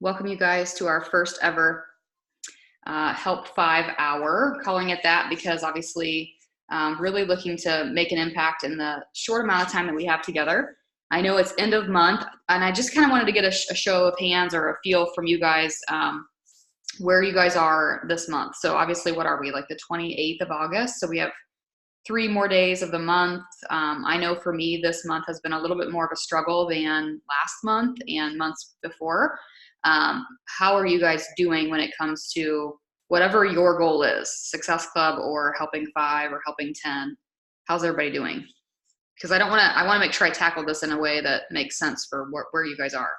welcome you guys to our first ever Help 5 hour, calling it that because obviously really looking to make an impact in the short amount of time that we have together. I know it's end of month, and I just kind of wanted to get a show of hands or a feel from you guys where you guys are this month. So obviously, what are we, like the 28th of August? So we have 3 more days of the month. I know for me, this month has been a little bit more of a struggle than last month and months before. How are you guys doing when it comes to whatever your goal is, Success Club or Helping 5 or Helping 10? How's everybody doing? Because I want to make sure I tackle this in a way that makes sense for where you guys are.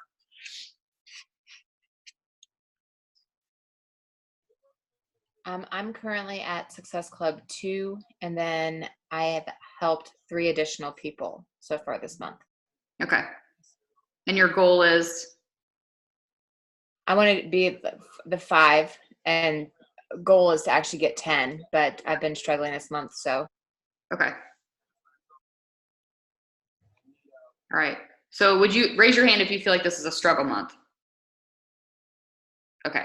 I'm currently at Success Club 2, and then I have helped 3 additional people so far this month. Okay. And your goal is? I want to be the 5, and goal is to actually get 10, but I've been struggling this month, so. Okay. All right. So would you raise your hand if you feel like this is a struggle month? Okay.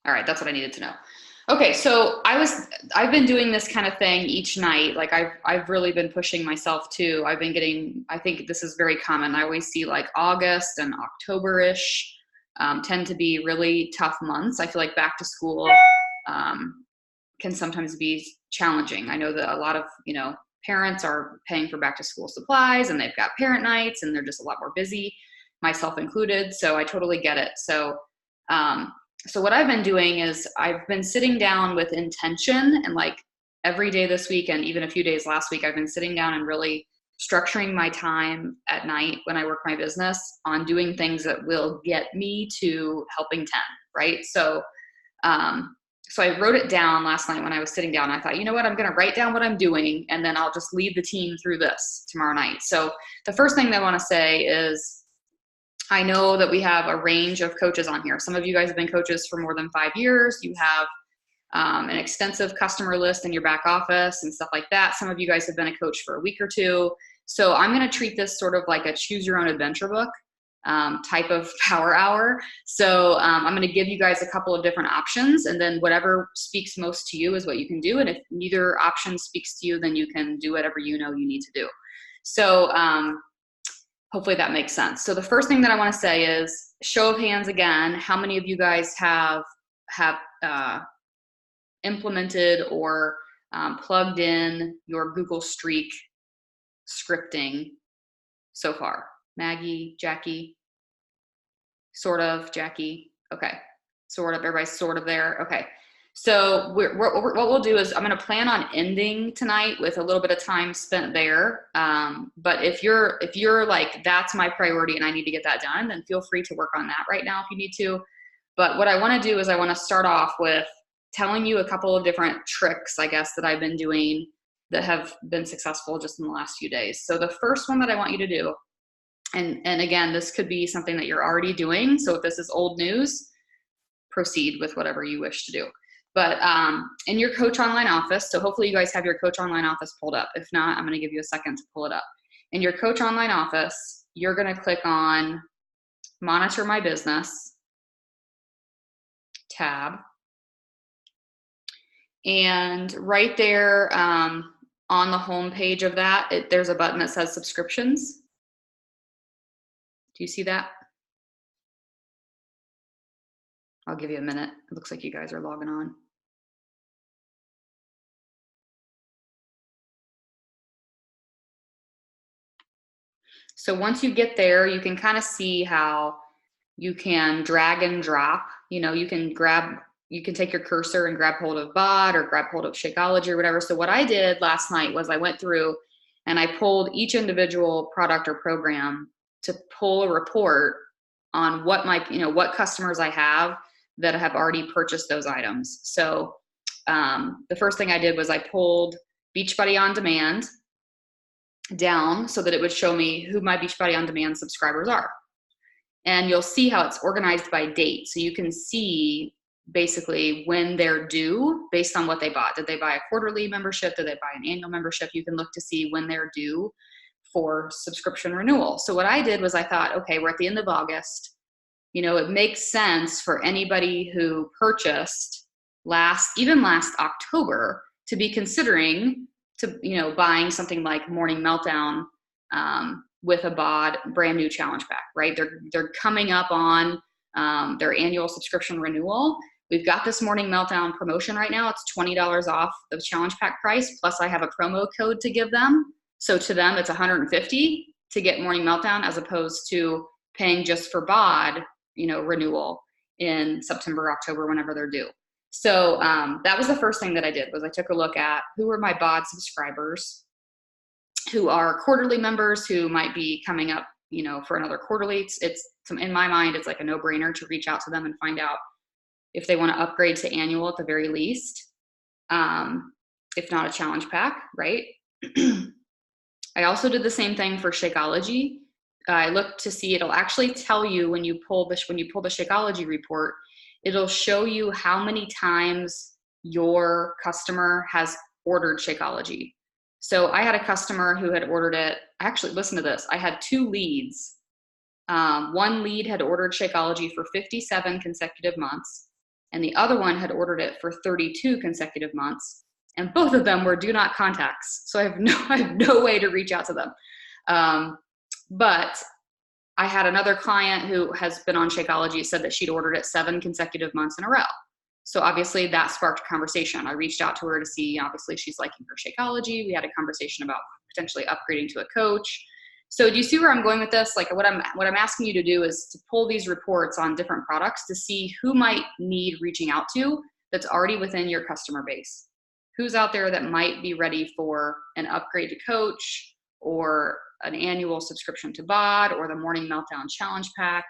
All right. That's what I needed to know. Okay. So I've been doing this kind of thing each night. Like I've really been pushing myself too. I've been getting, I think this is very common. I always see like August and October-ish tend to be really tough months. I feel like back to school can sometimes be challenging. I know that a lot of, parents are paying for back to school supplies and they've got parent nights and they're just a lot more busy, myself included. So I totally get it. So what I've been doing is I've been sitting down with intention, and like every day this week and even a few days last week, I've been sitting down and really structuring my time at night when I work my business on doing things that will get me to helping 10, right? So I wrote it down last night when I was sitting down. I thought, you know what, I'm going to write down what I'm doing, and then I'll just lead the team through this tomorrow night. So the first thing that I want to say is I know that we have a range of coaches on here. Some of you guys have been coaches for more than 5 years. You have an extensive customer list in your back office and stuff like that. Some of you guys have been a coach for a week or two. So I'm going to treat this sort of like a choose your own adventure book type of power hour. So I'm going to give you guys a couple of different options, and then whatever speaks most to you is what you can do. And if neither option speaks to you, then you can do whatever you know you need to do. So hopefully that makes sense. So the first thing that I want to say is show of hands again. How many of you guys have implemented or plugged in your Google Streak scripting so far? Maggie, Jackie, sort of, Jackie. Okay, sort of, everybody's sort of there. Okay, so what we'll do is I'm going to plan on ending tonight with a little bit of time spent there. But if you're like, that's my priority and I need to get that done, then feel free to work on that right now if you need to. But what I want to do is I want to start off with telling you a couple of different tricks, I guess, that I've been doing that have been successful just in the last few days. So the first one that I want you to do, and again, this could be something that you're already doing. So if this is old news, proceed with whatever you wish to do. But in your Coach Online office, so hopefully you guys have your Coach Online office pulled up. If not, I'm going to give you a second to pull it up. In your Coach Online office, you're going to click on Monitor My Business tab. And right there on the home page of that, there's a button that says Subscriptions. Do you see that? I'll give you a minute. It looks like you guys are logging on. So once you get there, you can kind of see how you can drag and drop. You can take your cursor and grab hold of Bot or grab hold of Shakeology or whatever. So what I did last night was I went through and I pulled each individual product or program to pull a report on what customers I have that have already purchased those items. So the first thing I did was I pulled Beachbody On Demand down so that it would show me who my Beachbody On Demand subscribers are. And you'll see how it's organized by date. So you can see basically when they're due based on what they bought. Did they buy a quarterly membership? Did they buy an annual membership? You can look to see when they're due for subscription renewal. So what I did was I thought, okay, we're at the end of August. it makes sense for anybody who purchased even last October to be considering buying something like Morning Meltdown with a brand new challenge pack, right? They're coming up on their annual subscription renewal. We've got this Morning Meltdown promotion right now. It's $20 off the challenge pack price. Plus I have a promo code to give them. So to them, it's $150 to get Morning Meltdown as opposed to paying just for BOD, renewal in September, October, whenever they're due. So that was the first thing that I did was I took a look at who are my BOD subscribers, who are quarterly members, who might be coming up, for another quarterly. It's in my mind, it's like a no-brainer to reach out to them and find out if they want to upgrade to annual at the very least, if not a challenge pack, right? I also did the same thing for Shakeology. I looked to see, it'll actually tell you when you pull the Shakeology report, it'll show you how many times your customer has ordered Shakeology. So I had a customer who had ordered it. Actually, listen to this. I had 2 leads. One lead had ordered Shakeology for 57 consecutive months, and the other one had ordered it for 32 consecutive months. And both of them were do not contacts. So I have no way to reach out to them. But I had another client who has been on Shakeology, said that she'd ordered it 7 consecutive months in a row. So obviously that sparked a conversation. I reached out to her to see, obviously she's liking her Shakeology. We had a conversation about potentially upgrading to a coach. So do you see where I'm going with this? Like what I'm asking you to do is to pull these reports on different products to see who might need reaching out to that's already within your customer base. Who's out there that might be ready for an upgrade to coach or an annual subscription to BOD or the Morning Meltdown Challenge Pack?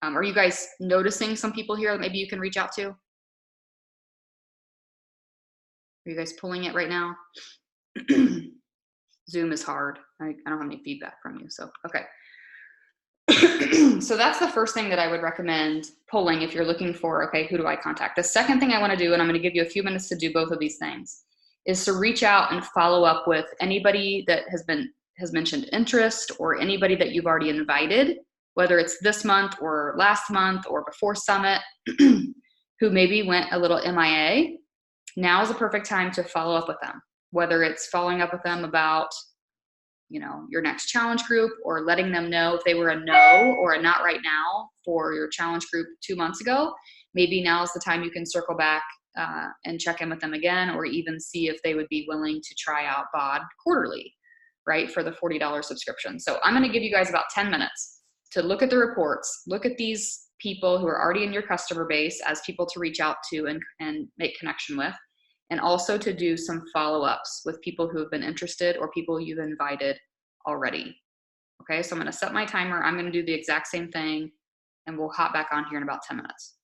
Are you guys noticing some people here that maybe you can reach out to? Are you guys pulling it right now? Zoom is hard. I don't have any feedback from you, so okay. So that's the first thing that I would recommend pulling if you're looking for, okay, who do I contact? The second thing I want to do, and I'm going to give you a few minutes to do both of these things, is to reach out and follow up with anybody that has mentioned interest or anybody that you've already invited, whether it's this month or last month or before Summit, who maybe went a little MIA. Now is a perfect time to follow up with them, whether it's following up with them about your next challenge group or letting them know if they were a no or a not right now for your challenge group 2 months ago. Maybe now is the time you can circle back and check in with them again, or even see if they would be willing to try out BOD quarterly, right, for the $40 subscription. So I'm going to give you guys about 10 minutes to look at the reports, look at these people who are already in your customer base as people to reach out to and make connection with, and also to do some follow-ups with people who have been interested or people you've invited already. Okay, so I'm going to set my timer. I'm going to do the exact same thing, and we'll hop back on here in about 10 minutes.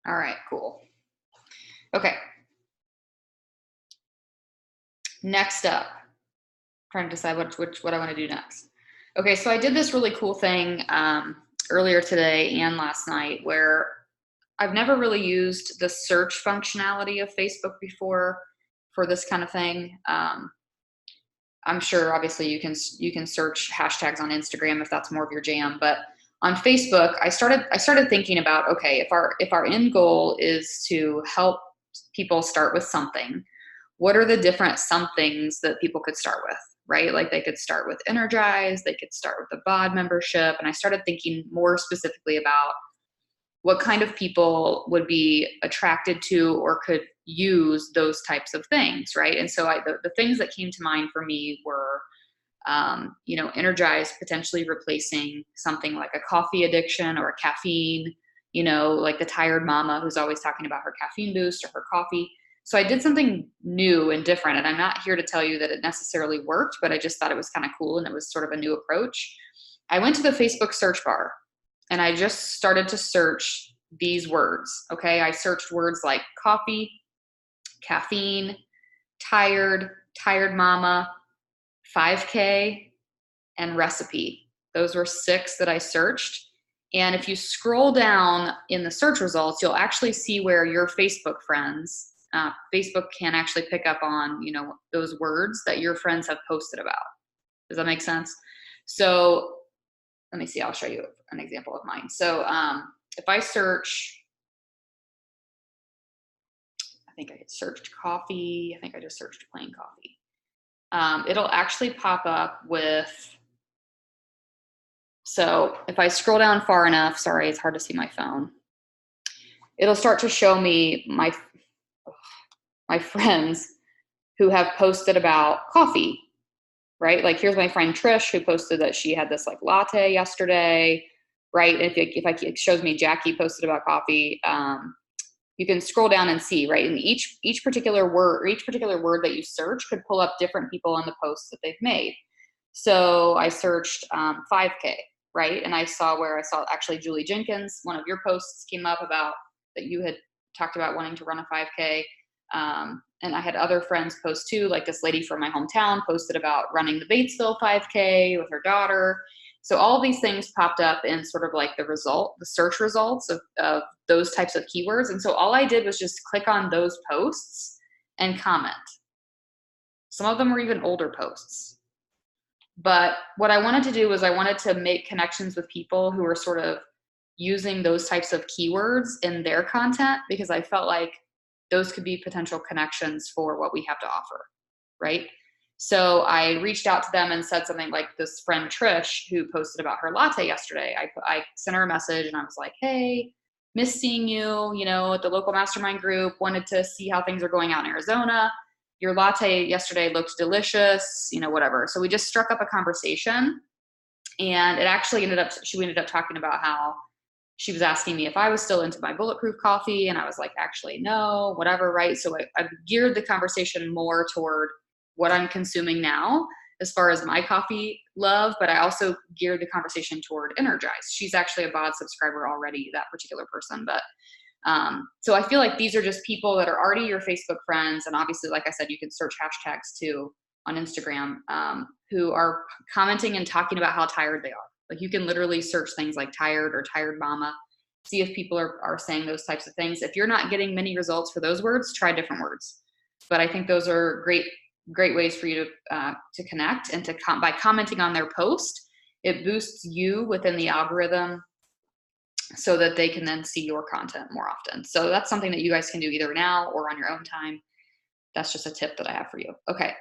All right, cool. Okay. Next up, trying to decide what I want to do next. Okay, so I did this really cool thing earlier today and last night where I've never really used the search functionality of Facebook before for this kind of thing. I'm sure obviously you can search hashtags on Instagram if that's more of your jam, but on Facebook, I started thinking about, okay, if our end goal is to help people start with something, what are the different somethings that people could start with, right? Like they could start with Energize, they could start with a bod membership, and I started thinking more specifically about what kind of people would be attracted to or could use those types of things, right? And so the things that came to mind for me were, Energize potentially replacing something like a coffee addiction or a caffeine, like the tired mama who's always talking about her caffeine boost or her coffee. So I did something new and different, and I'm not here to tell you that it necessarily worked, but I just thought it was kind of cool and it was sort of a new approach. I went to the Facebook search bar and I just started to search these words. Okay. I searched words like coffee, caffeine, tired, tired mama, 5K, and recipe. Those were 6 that I searched. And if you scroll down in the search results, you'll actually see where your Facebook friends, Facebook can actually pick up on, those words that your friends have posted about. Does that make sense? So let me see, I'll show you an example of mine. So if I search, I think I searched coffee. I think I just searched plain coffee. It'll actually pop up with, so if I scroll down far enough, sorry, it's hard to see my phone. It'll start to show me my friends who have posted about coffee, right? Like here's my friend Trish who posted that she had this like latte yesterday, right? It shows me Jackie posted about coffee. You can scroll down and see, right? And each particular word that you search could pull up different people on the posts that they've made. So I searched 5K, right? And I saw actually Julie Jenkins, one of your posts came up about that you had talked about wanting to run a 5K. And I had other friends post too, like this lady from my hometown posted about running the Batesville 5K with her daughter. So all these things popped up in sort of like the search results of those types of keywords. And so all I did was just click on those posts and comment. Some of them were even older posts. But what I wanted to do was I wanted to make connections with people who are sort of using those types of keywords in their content because I felt like those could be potential connections for what we have to offer, right? So I reached out to them and said something like this friend Trish who posted about her latte yesterday. I sent her a message and I was like, hey, miss seeing you, at the local mastermind group, wanted to see how things are going out in Arizona. Your latte yesterday looked delicious, whatever. So we just struck up a conversation and it actually she ended up talking about how she was asking me if I was still into my bulletproof coffee. And I was like, actually, no, whatever. Right. So I've geared the conversation more toward what I'm consuming now as far as my coffee love, but I also geared the conversation toward Energize. She's actually a bod subscriber already, that particular person. But so I feel like these are just people that are already your Facebook friends. And obviously, like I said, you can search hashtags too on Instagram, who are commenting and talking about how tired they are. Like you can literally search things like tired or tired mama, see if people are saying those types of things. If you're not getting many results for those words, try different words. But I think those are great ways for you to connect and by commenting on their post, it boosts you within the algorithm so that they can then see your content more often. So that's something that you guys can do either now or on your own time. That's just a tip that I have for you. Okay.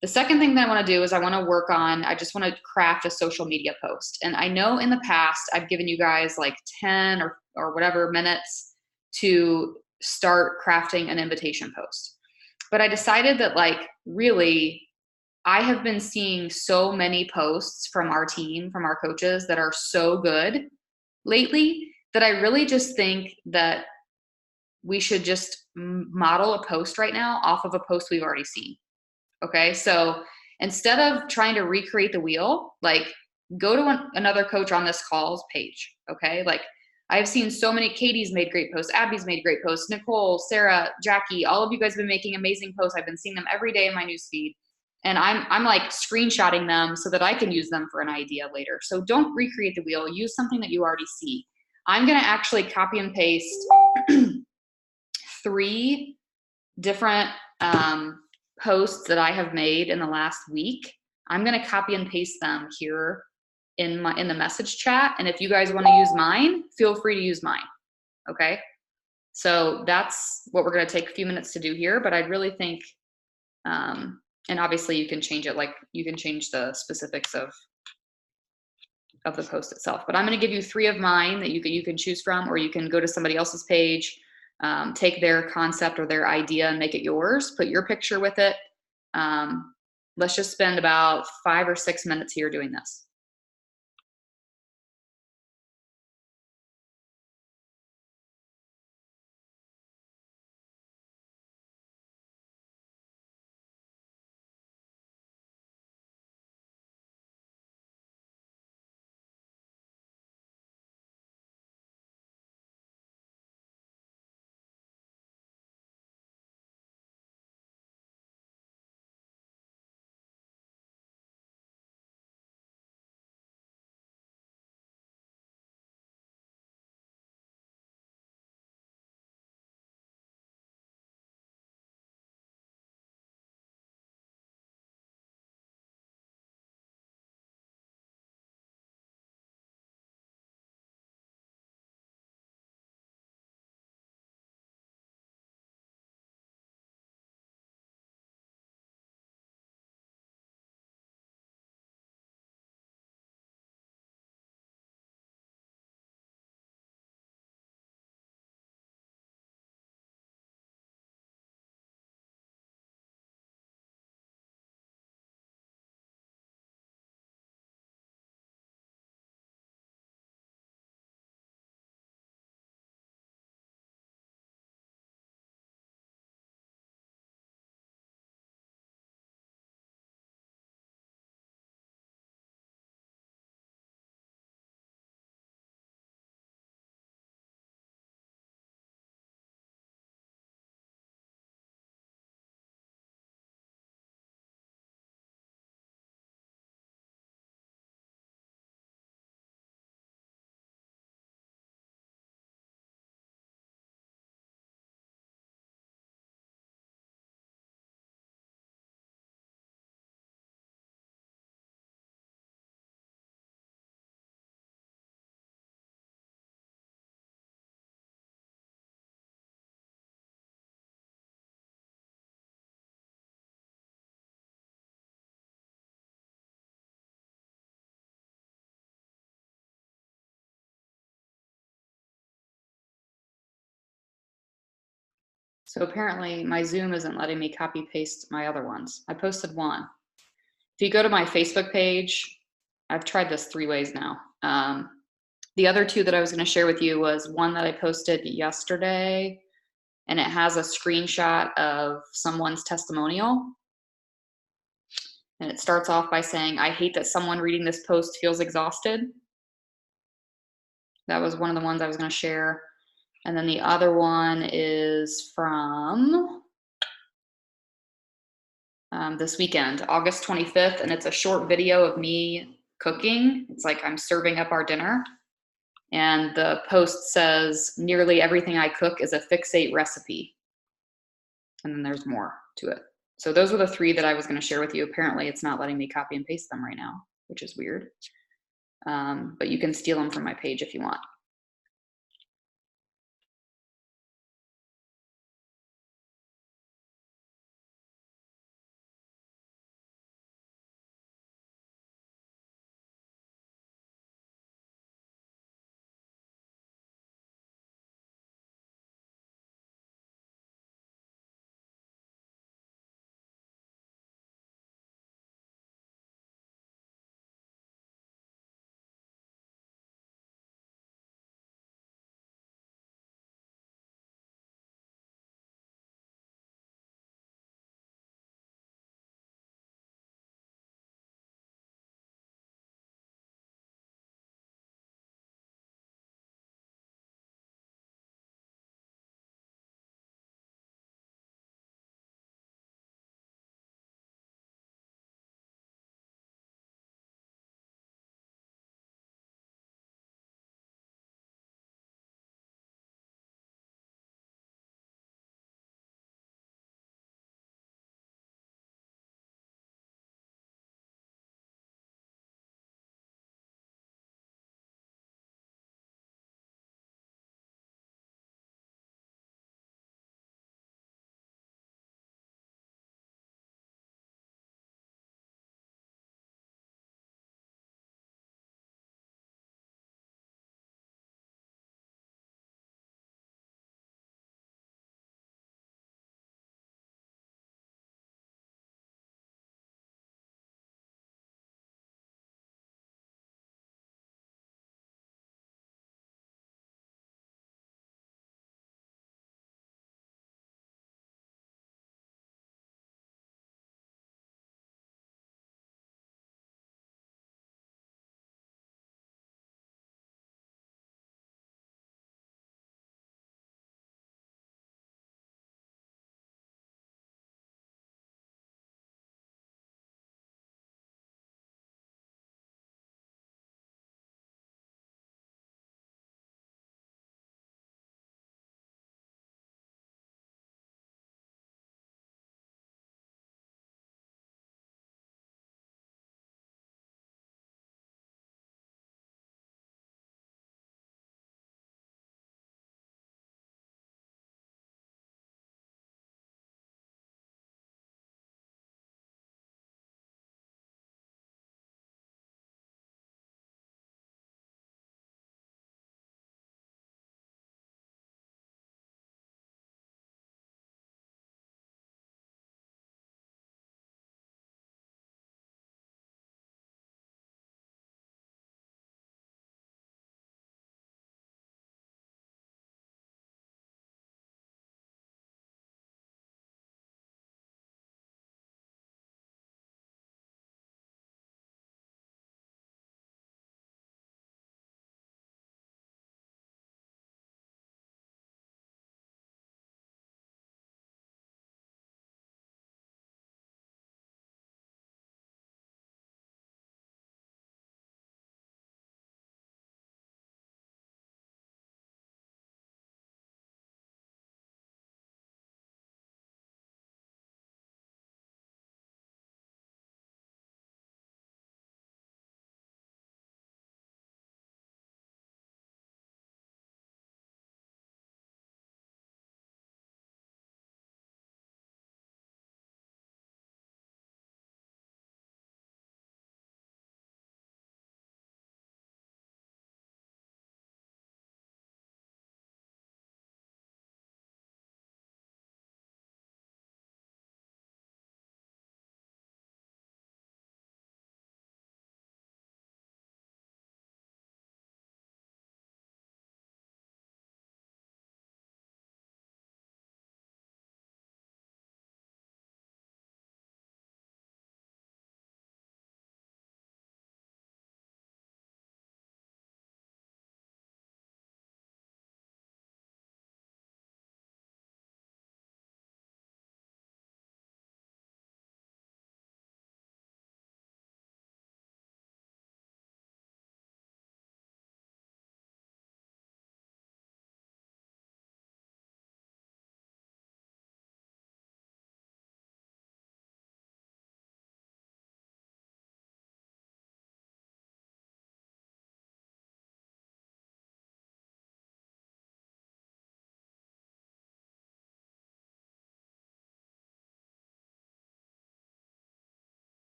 The second thing that I want to do is I just want to craft a social media post. And I know in the past, I've given you guys like 10 or whatever minutes to start crafting an invitation post. But I decided that like really, I have been seeing so many posts from our team, from our coaches that are so good lately that I really just think that we should just model a post right now off of a post we've already seen. Okay. So instead of trying to recreate the wheel, like go to another coach on this call's page. Okay. Like I've seen so many, Katie's made great posts, Abby's made great posts, Nicole, Sarah, Jackie, all of you guys have been making amazing posts. I've been seeing them every day in my newsfeed. And I'm like screenshotting them so that I can use them for an idea later. So don't recreate the wheel, use something that you already see. I'm gonna actually copy and paste 3 different posts that I have made in the last week. I'm gonna copy and paste them here in the message chat. And if you guys wanna use mine, feel free to use mine, okay? So that's what we're gonna take a few minutes to do here, but I'd really think, and obviously you can change it, like you can change the specifics of the post itself. But I'm going to give you 3 of mine that you can choose from, or you can go to somebody else's page, take their concept or their idea and make it yours. Put your picture with it. Let's just spend about 5 or 6 minutes here doing this. So apparently my Zoom isn't letting me copy paste my other ones. I posted one. If you go to my Facebook page, I've tried this 3 ways now. The other 2 that I was going to share with you was one that I posted yesterday, and it has a screenshot of someone's testimonial. And it starts off by saying, I hate that someone reading this post feels exhausted. That was one of the ones I was going to share. And then the other one is from this weekend, August 25th, and it's a short video of me cooking. It's like I'm serving up our dinner. And the post says, nearly everything I cook is a fixate recipe. And then there's more to it. So those were the 3 that I was going to share with you. Apparently it's not letting me copy and paste them right now, which is weird. But you can steal them from my page if you want.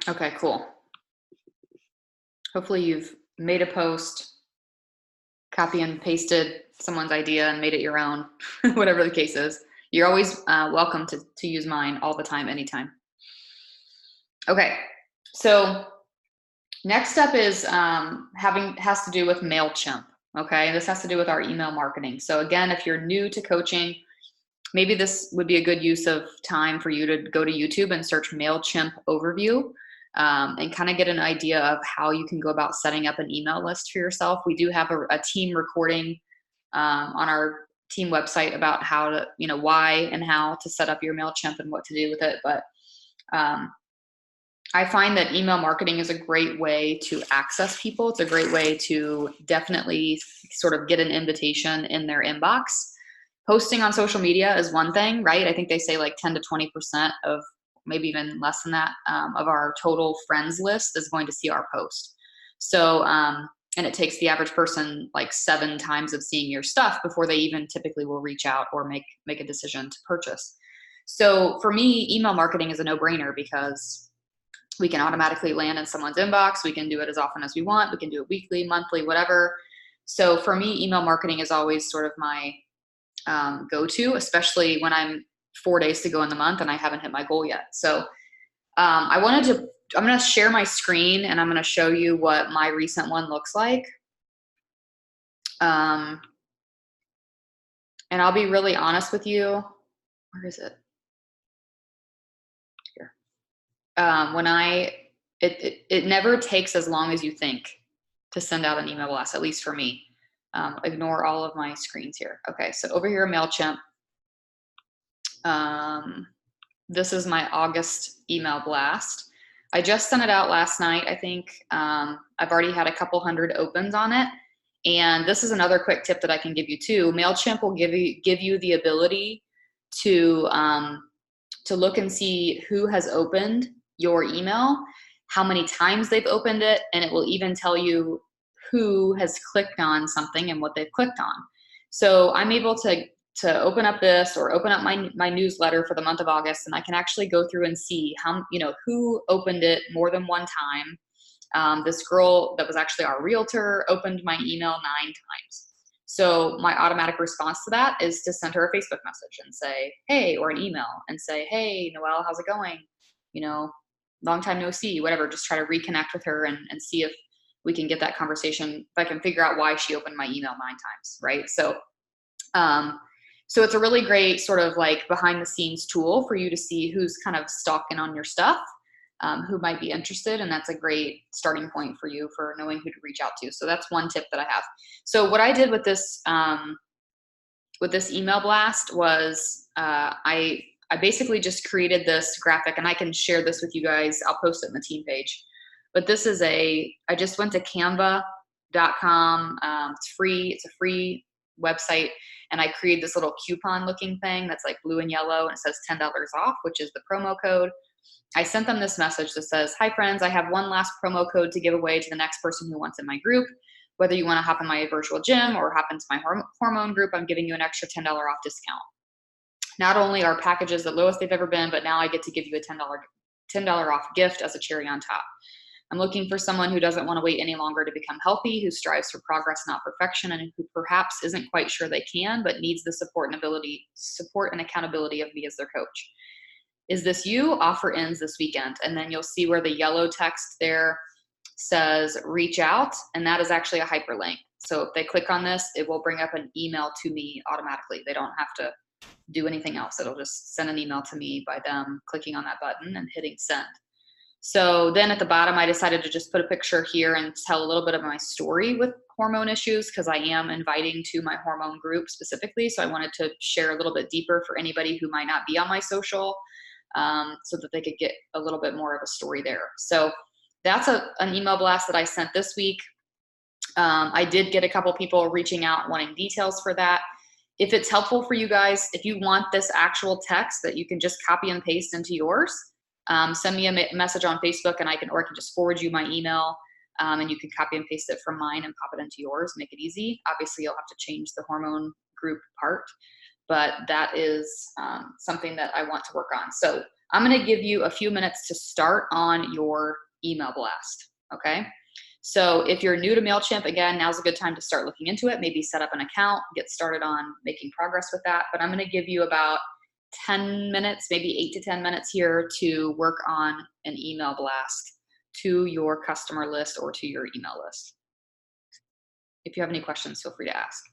Okay, cool. Hopefully you've made a post, copy and pasted someone's idea and made it your own, whatever the case is. You're always welcome to use mine all the time, anytime. Okay, so next up is has to do with MailChimp. Okay, this has to do with our email marketing. So again, if you're new to coaching, maybe this would be a good use of time for you to go to YouTube and search MailChimp overview, and kind of get an idea of how you can go about setting up an email list for yourself. We do have a team recording on our team website about how to, why and how to set up your MailChimp and what to do with it. But um, I find that email marketing is a great way to access people. It's a great way to definitely sort of get an invitation in their inbox. Posting on social media is one thing, right? I think they say like 10 to 20% of, maybe even less than that, of our total friends list is going to see our post. So, and it takes the average person like 7 times of seeing your stuff before they even typically will reach out or make a decision to purchase. So for me, email marketing is a no-brainer because we can automatically land in someone's inbox. We can do it as often as we want. We can do it weekly, monthly, whatever. So for me, email marketing is always sort of my go-to, especially when I'm 4 days to go in the month and I haven't hit my goal yet. So I'm going to share my screen and I'm going to show you what my recent one looks like. And I'll be really honest with you. Where is it? Here. It never takes as long as you think to send out an email blast, at least for me. Ignore all of my screens here. Okay, so over here, MailChimp. This is my August email blast. I just sent it out last night, I think. I've already had a couple hundred opens on it. And this is another quick tip that I can give you too. MailChimp will give you the ability to look and see who has opened your email, how many times they've opened it, and it will even tell you who has clicked on something and what they've clicked on. So I'm able to open up this or open up my newsletter for the month of August, and I can actually go through and see how, who opened it more than one time. This girl that was actually our realtor opened my email 9 times. So my automatic response to that is to send her a Facebook message and say, hey, or an email and say, hey, Noelle, how's it going? Long time no see, whatever. Just try to reconnect with her and see if we can get that conversation, if I can figure out why she opened my email 9 times, right? So it's a really great sort of like behind the scenes tool for you to see who's kind of stalking on your stuff, who might be interested. And that's a great starting point for you for knowing who to reach out to. So that's one tip that I have. So what I did with this email blast was I basically just created this graphic, and I can share this with you guys. I'll post it in the team page. But this is I just went to canva.com. It's free. It's a free website. And I created this little coupon looking thing that's like blue and yellow, and it says $10 off, which is the promo code. I sent them this message that says, hi friends, I have one last promo code to give away to the next person who wants in my group. Whether you want to hop in my virtual gym or hop into my hormone group, I'm giving you an extra $10 off discount. Not only are packages the lowest they've ever been, but now I get to give you a $10 off gift as a cherry on top. I'm looking for someone who doesn't want to wait any longer to become healthy, who strives for progress, not perfection, and who perhaps isn't quite sure they can, but needs the support and accountability of me as their coach. Is this you? Offer ends this weekend. And then you'll see where the yellow text there says reach out, and that is actually a hyperlink. So if they click on this, it will bring up an email to me automatically. They don't have to do anything else. It'll just send an email to me by them clicking on that button and hitting send. So then at the bottom, I decided to just put a picture here and tell a little bit of my story with hormone issues, because I am inviting to my hormone group specifically. So I wanted to share a little bit deeper for anybody who might not be on my social, so that they could get a little bit more of a story there. So that's an email blast that I sent this week. I did get a couple people reaching out wanting details for that. If it's helpful for you guys, if you want this actual text that you can just copy and paste into yours, send me a message on Facebook, and I can just forward you my email, and you can copy and paste it from mine and pop it into yours, make it easy. Obviously, you'll have to change the hormone group part, but that is something that I want to work on. So I'm going to give you a few minutes to start on your email blast. Okay. So if you're new to MailChimp, again, now's a good time to start looking into it. Maybe set up an account, get started on making progress with that. But I'm going to give you about 10 minutes, maybe 8 to 10 minutes here to work on an email blast to your customer list or to your email list. If you have any questions, feel free to ask.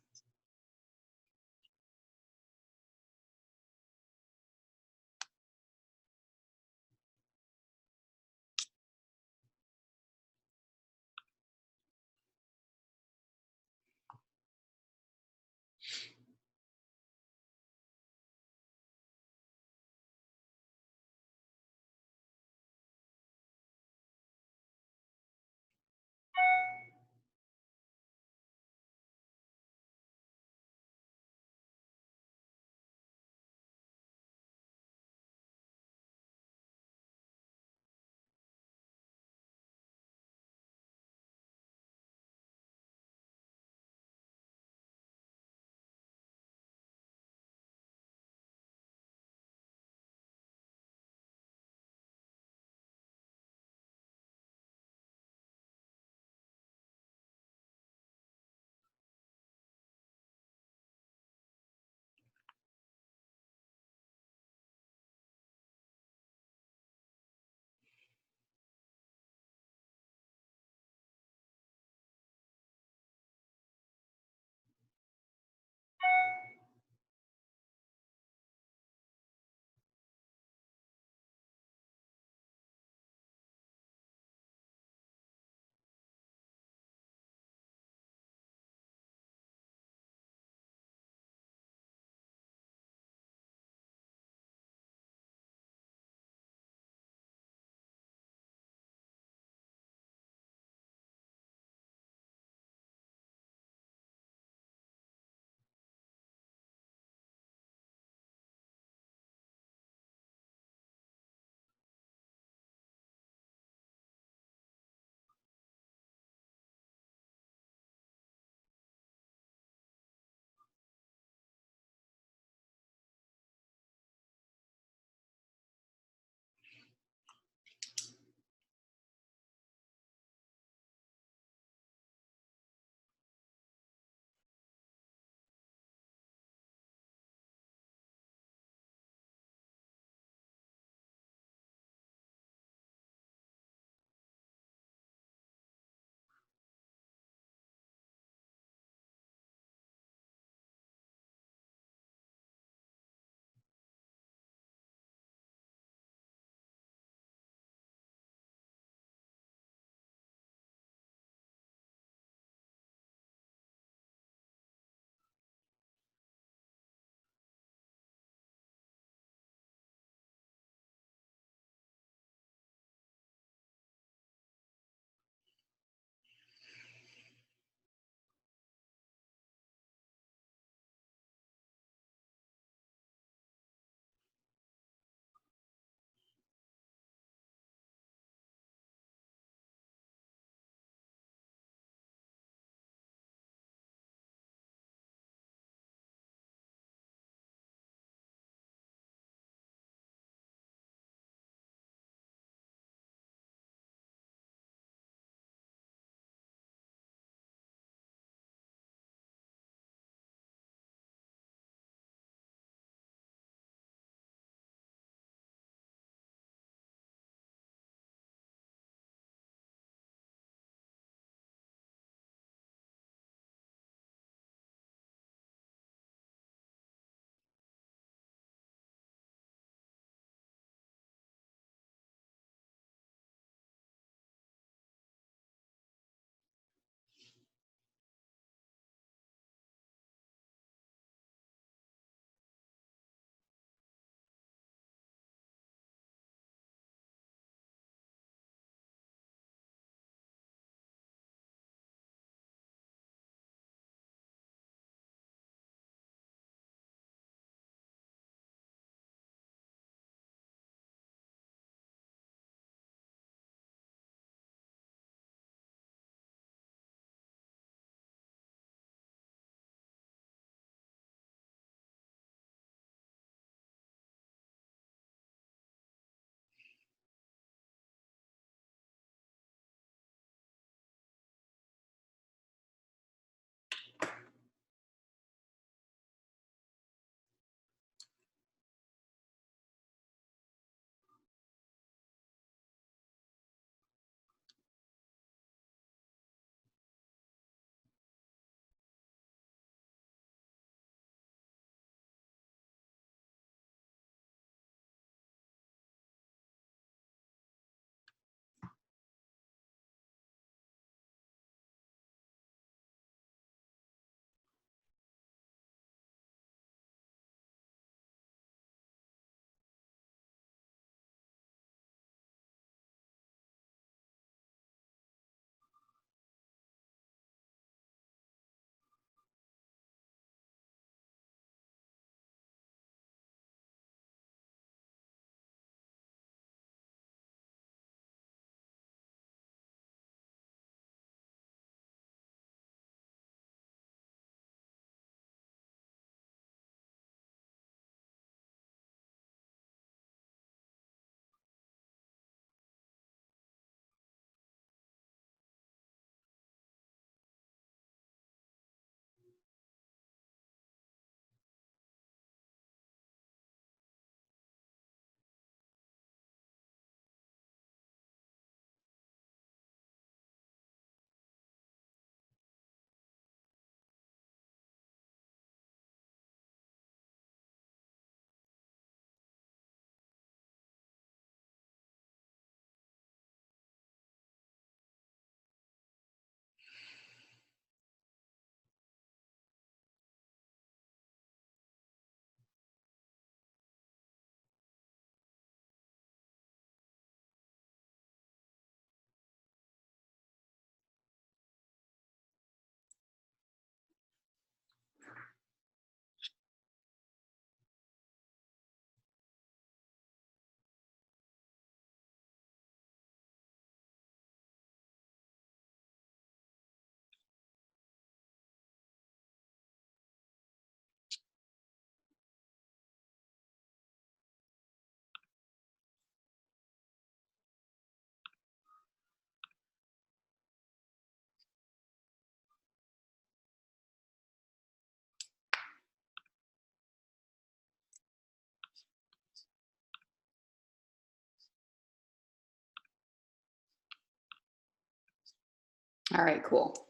All right, cool.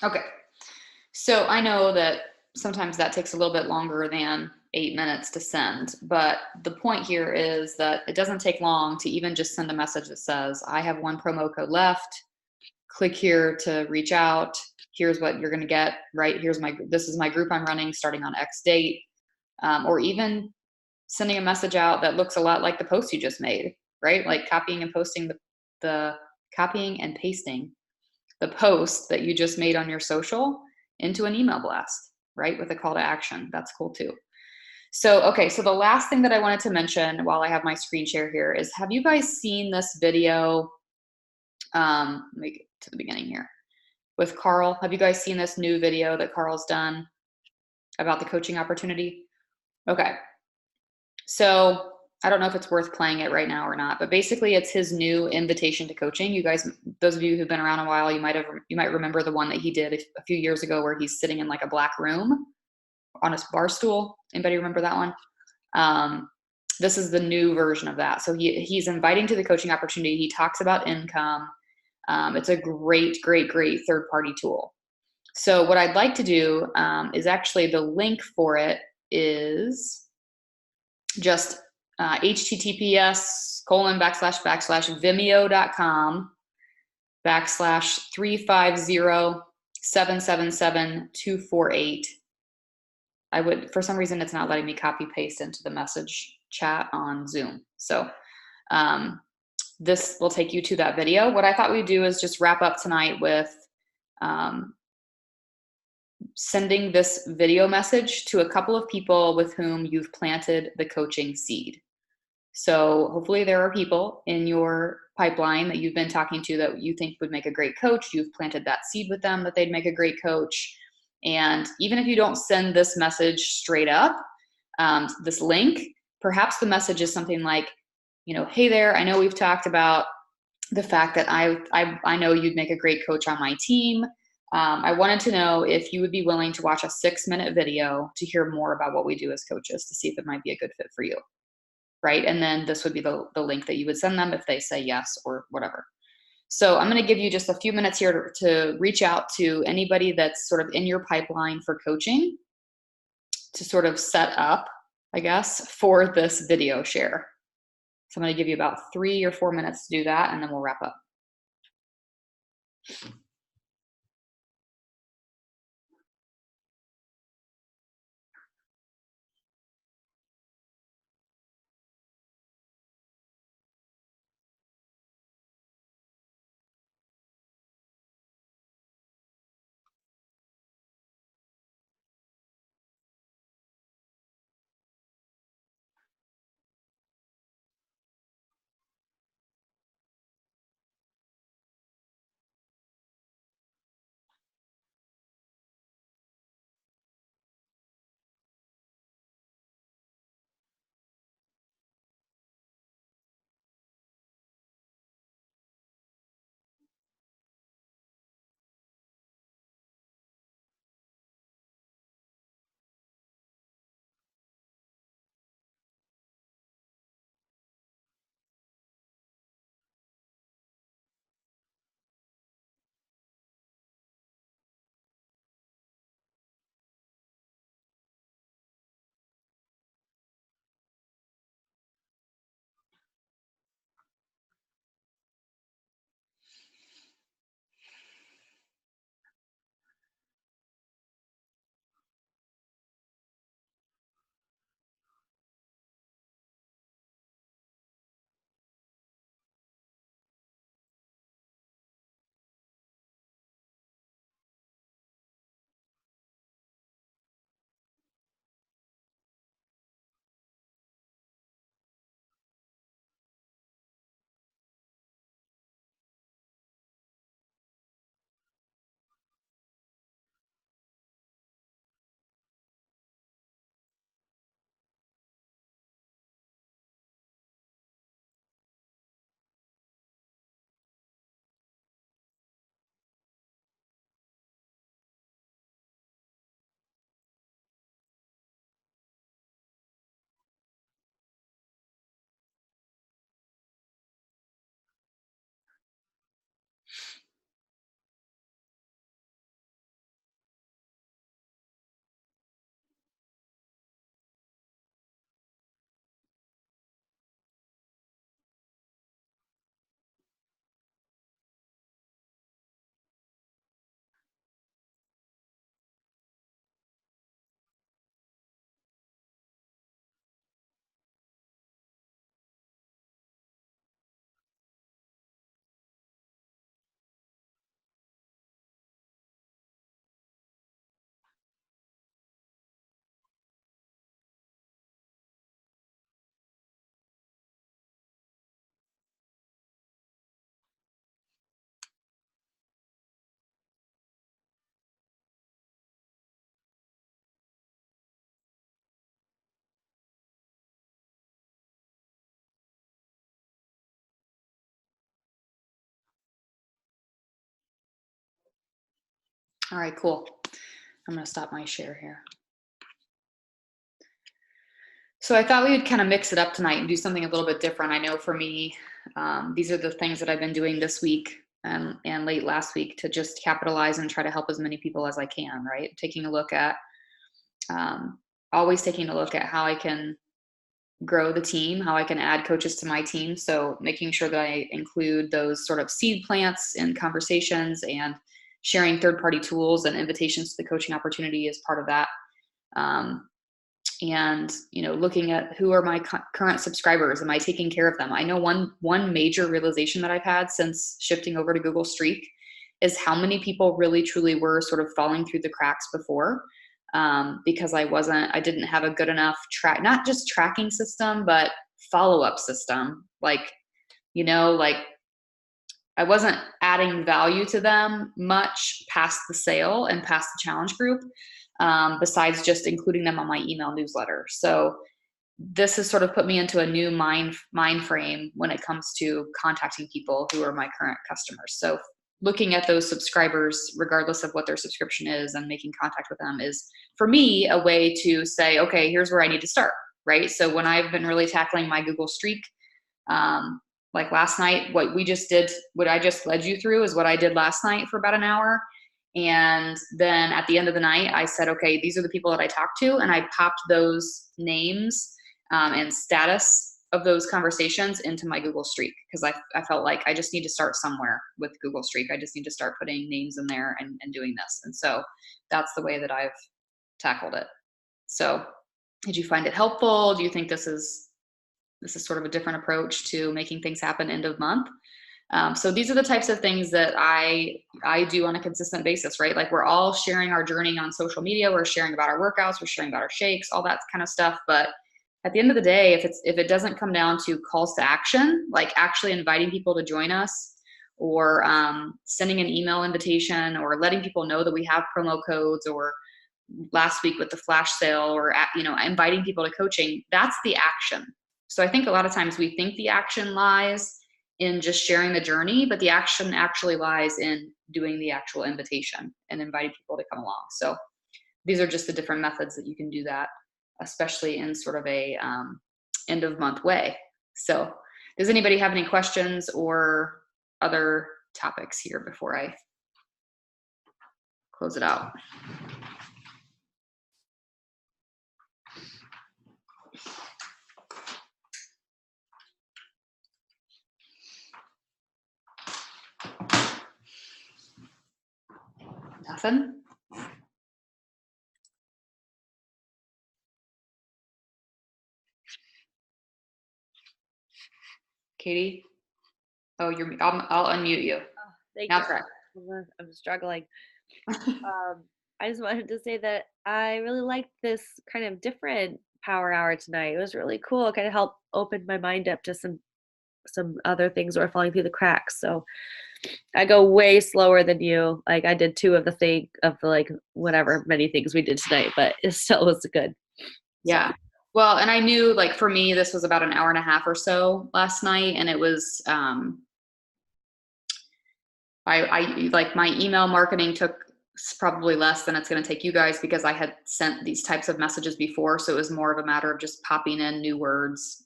Okay. So I know that sometimes that takes a little bit longer than 8 minutes to send, but the point here is that it doesn't take long to even just send a message that says, I have one promo code left. Click here to reach out. Here's what you're going to get, right? This is my group I'm running starting on X date. Or even sending a message out that looks a lot like the post you just made, right? Like the copying and pasting the post that you just made on your social into an email blast, right? With a call to action. That's cool too. So, okay, so the last thing that I wanted to mention while I have my screen share here is, have you guys seen this video? Let me get to the beginning here with Carl. Have you guys seen this new video that Carl's done about the coaching opportunity? Okay. So I don't know if it's worth playing it right now or not, but basically it's his new invitation to coaching. You guys, those of you who've been around a while, you might remember the one that he did a few years ago where he's sitting in like a black room on a bar stool. Anybody remember that one? This is the new version of that. So he's inviting to the coaching opportunity. He talks about income. It's a great, great, great third party tool. So what I'd like to do is actually the link for it is just https://vimeo.com/350777248. For some reason, it's not letting me copy paste into the message chat on Zoom. So this will take you to that video. What I thought we'd do is just wrap up tonight with sending this video message to a couple of people with whom you've planted the coaching seed. So hopefully there are people in your pipeline that you've been talking to that you think would make a great coach. You've planted that seed with them that they'd make a great coach. And even if you don't send this message straight up, this link, perhaps the message is something like, hey there, I know we've talked about the fact that I know you'd make a great coach on my team. I wanted to know if you would be willing to watch a 6-minute video to hear more about what we do as coaches to see if it might be a good fit for you. Right? And then this would be the link that you would send them if they say yes or whatever. So I'm going to give you just a few minutes here to reach out to anybody that's sort of in your pipeline for coaching to sort of set up, I guess, for this video share. So I'm going to give you about 3 or 4 minutes to do that, and then we'll wrap up. All right, cool. I'm going to stop my share here. So I thought we would kind of mix it up tonight and do something a little bit different. I know for me, these are the things that I've been doing this week and late last week to just capitalize and try to help as many people as I can, right? Taking a look at, um, always taking a look at how I can grow the team, how I can add coaches to my team. So making sure that I include those sort of seed plants in conversations and sharing third-party tools and invitations to the coaching opportunity is part of that. And looking at who are my current subscribers, am I taking care of them? I know one major realization that I've had since shifting over to Google Streak is how many people really truly were sort of falling through the cracks before, because I didn't have a good enough not just tracking system, but follow-up system. Like I wasn't adding value to them much past the sale and past the challenge group, besides just including them on my email newsletter. So this has sort of put me into a new mind frame when it comes to contacting people who are my current customers. So looking at those subscribers, regardless of what their subscription is, and making contact with them is, for me, a way to say, okay, here's where I need to start, right? So when I've been really tackling my Google Streak, like last night, what I just led you through is what I did last night for about an hour. And then at the end of the night, I said, okay, these are the people that I talked to. And I popped those names and status of those conversations into my Google Streak, because I felt like I just need to start somewhere with Google Streak. I just need to start putting names in there and doing this. And so that's the way that I've tackled it. So did you find it helpful? Do you think this is sort of a different approach to making things happen end of month? So these are the types of things that I do on a consistent basis, right? Like we're all sharing our journey on social media. We're sharing about our workouts. We're sharing about our shakes, all that kind of stuff. But at the end of the day, if it doesn't come down to calls to action, like actually inviting people to join us, or sending an email invitation, or letting people know that we have promo codes, or last week with the flash sale, or inviting people to coaching, that's the action. So I think a lot of times we think the action lies in just sharing the journey, but the action actually lies in doing the actual invitation and inviting people to come along. So these are just the different methods that you can do that, especially in sort of a end of month way. So does anybody have any questions or other topics here before I close it out? Nothing? Katie? Oh, I'll unmute you. Oh, thank Now you. try. I'm struggling. I just wanted to say that I really liked this kind of different power hour tonight. It was really cool. It kind of helped open my mind up to some other things that were falling through the cracks. So I go way slower than you. Like I did two of the like whatever many things we did tonight, but it still was good. Yeah. Well, and I knew, like, for me, this was about an hour and a half or so last night. And it was, I like my email marketing took probably less than it's going to take you guys, because I had sent these types of messages before. So it was more of a matter of just popping in new words.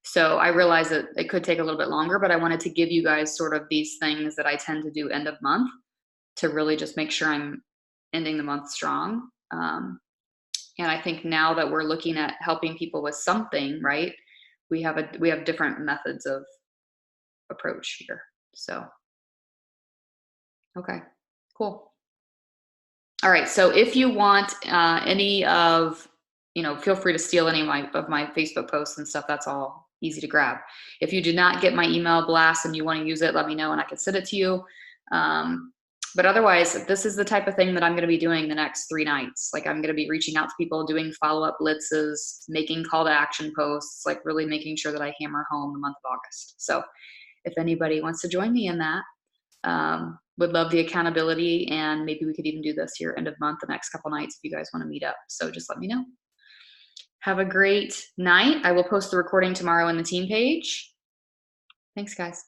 So I realized that it could take a little bit longer, but I wanted to give you guys sort of these things that I tend to do end of month to really just make sure I'm ending the month strong. And I think now that we're looking at helping people with something, right, we have different methods of approach here. So, okay, cool. All right. So if you want any of, feel free to steal any of my Facebook posts and stuff. That's all easy to grab. If you did not get my email blast and you want to use it, let me know and I can send it to you. But otherwise, this is the type of thing that I'm going to be doing the next 3 nights. Like I'm going to be reaching out to people, doing follow-up blitzes, making call to action posts, like really making sure that I hammer home the month of August. So if anybody wants to join me in that, would love the accountability, and maybe we could even do this here end of month, the next couple nights, if you guys want to meet up. So just let me know. Have a great night. I will post the recording tomorrow in the team page. Thanks, guys.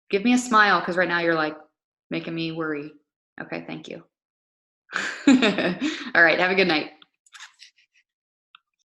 Give me a smile, because right now you're like making me worry. Okay, thank you. All right, have a good night.